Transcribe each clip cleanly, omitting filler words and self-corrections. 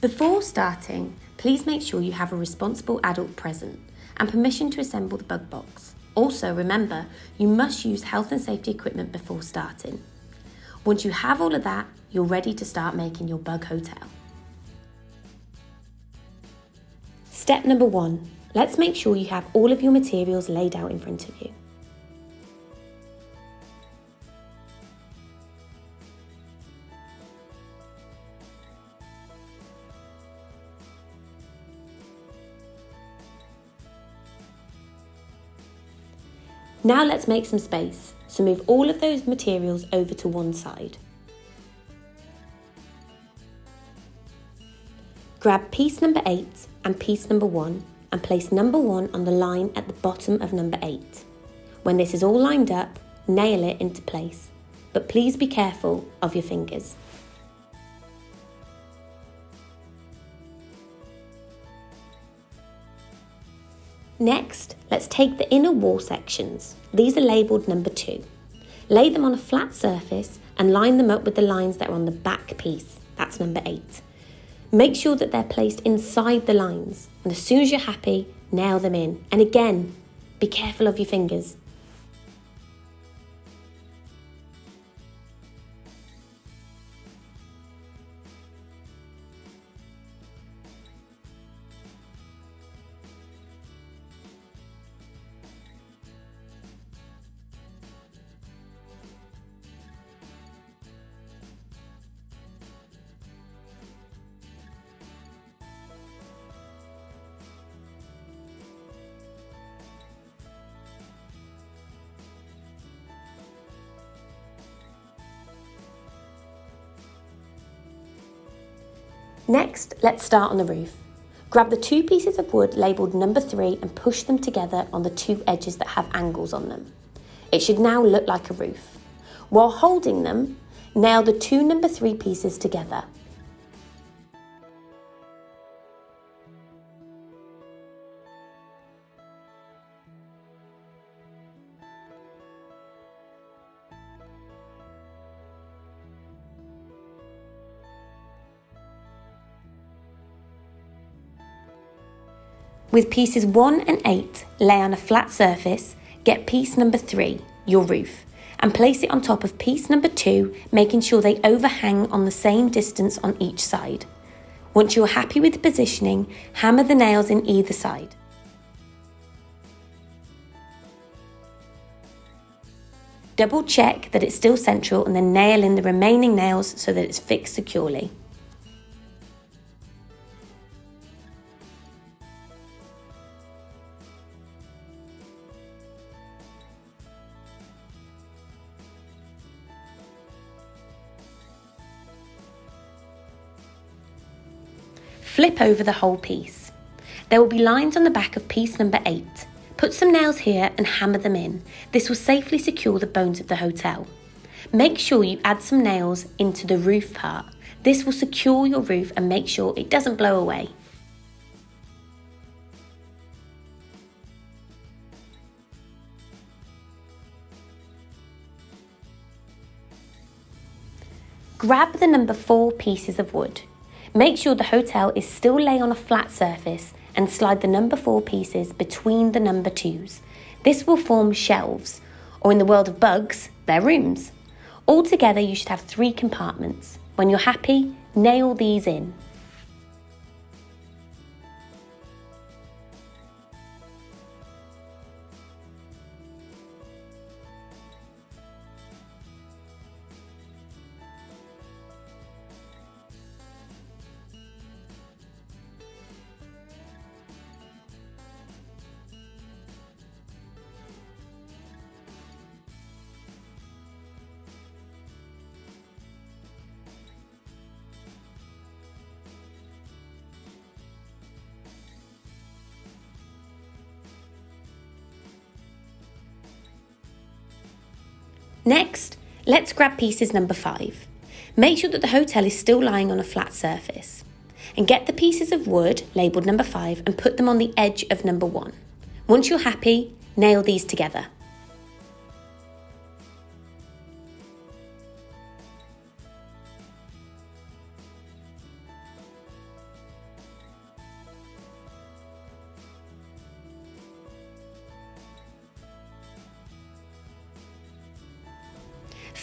Before starting, please make sure you have a responsible adult present and permission to assemble the bug box. Also remember, you must use health and safety equipment before starting. Once you have all of that, you're ready to start making your bug hotel. Step number 1, let's make sure you have all of your materials laid out in front of you. Now let's make some space, so move all of those materials over to one side. Grab piece number 8 and piece number 1 and place number 1 on the line at the bottom of number 8. When this is all lined up, nail it into place, but please be careful of your fingers. Next, let's take the inner wall sections. These are labelled number 2. Lay them on a flat surface and line them up with the lines that are on the back piece. That's number 8. Make sure that they're placed inside the lines, and as soon as you're happy, nail them in. And again, be careful of your fingers. Next, let's start on the roof. Grab the 2 pieces of wood labelled number 3 and push them together on the 2 edges that have angles on them. It should now look like a roof. While holding them, nail the 2 number 3 pieces together. With pieces 1 and 8, lay on a flat surface, get piece number 3, your roof, and place it on top of piece number 2, making sure they overhang on the same distance on each side. Once you're happy with the positioning, hammer the nails in either side. Double check that it's still central and then nail in the remaining nails so that it's fixed securely. Flip over the whole piece. There will be lines on the back of piece number 8. Put some nails here and hammer them in. This will safely secure the bones of the hotel. Make sure you add some nails into the roof part. This will secure your roof and make sure it doesn't blow away. Grab the number 4 pieces of wood. Make sure the hotel is still lay on a flat surface and slide the number 4 pieces between the number 2s. This will form shelves, or in the world of bugs, they're rooms. Altogether, you should have 3 compartments. When you're happy, nail these in. Next, let's grab pieces number 5. Make sure that the hotel is still lying on a flat surface. And get the pieces of wood labelled number 5 and put them on the edge of number 1. Once you're happy, nail these together.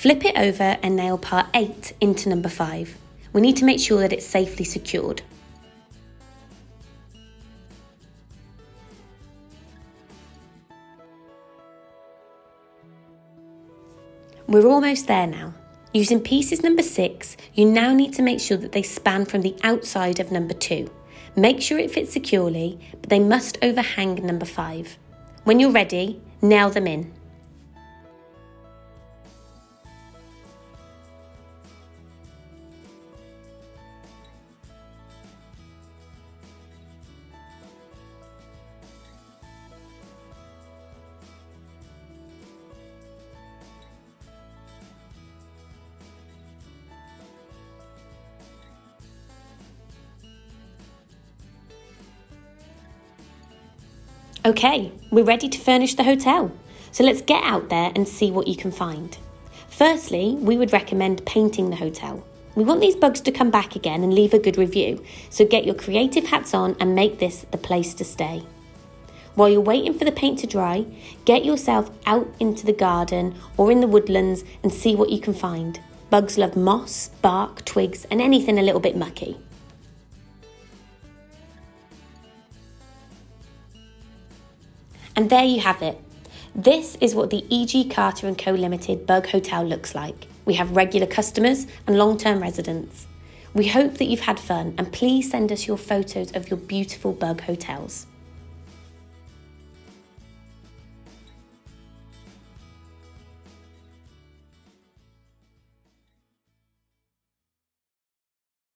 Flip it over and nail part 8 into number 5. We need to make sure that it's safely secured. We're almost there now. Using pieces number 6, you now need to make sure that they span from the outside of number 2. Make sure it fits securely, but they must overhang number 5. When you're ready, nail them in. Okay, we're ready to furnish the hotel. So let's get out there and see what you can find. Firstly, we would recommend painting the hotel. We want these bugs to come back again and leave a good review, so get your creative hats on and make this the place to stay. While you're waiting for the paint to dry, get yourself out into the garden or in the woodlands and see what you can find. Bugs love moss, bark, twigs, and anything a little bit mucky. And there you have it. This is what the E.G. Carter & Co Limited Bug Hotel looks like. We have regular customers and long-term residents. We hope that you've had fun, and please send us your photos of your beautiful bug hotels.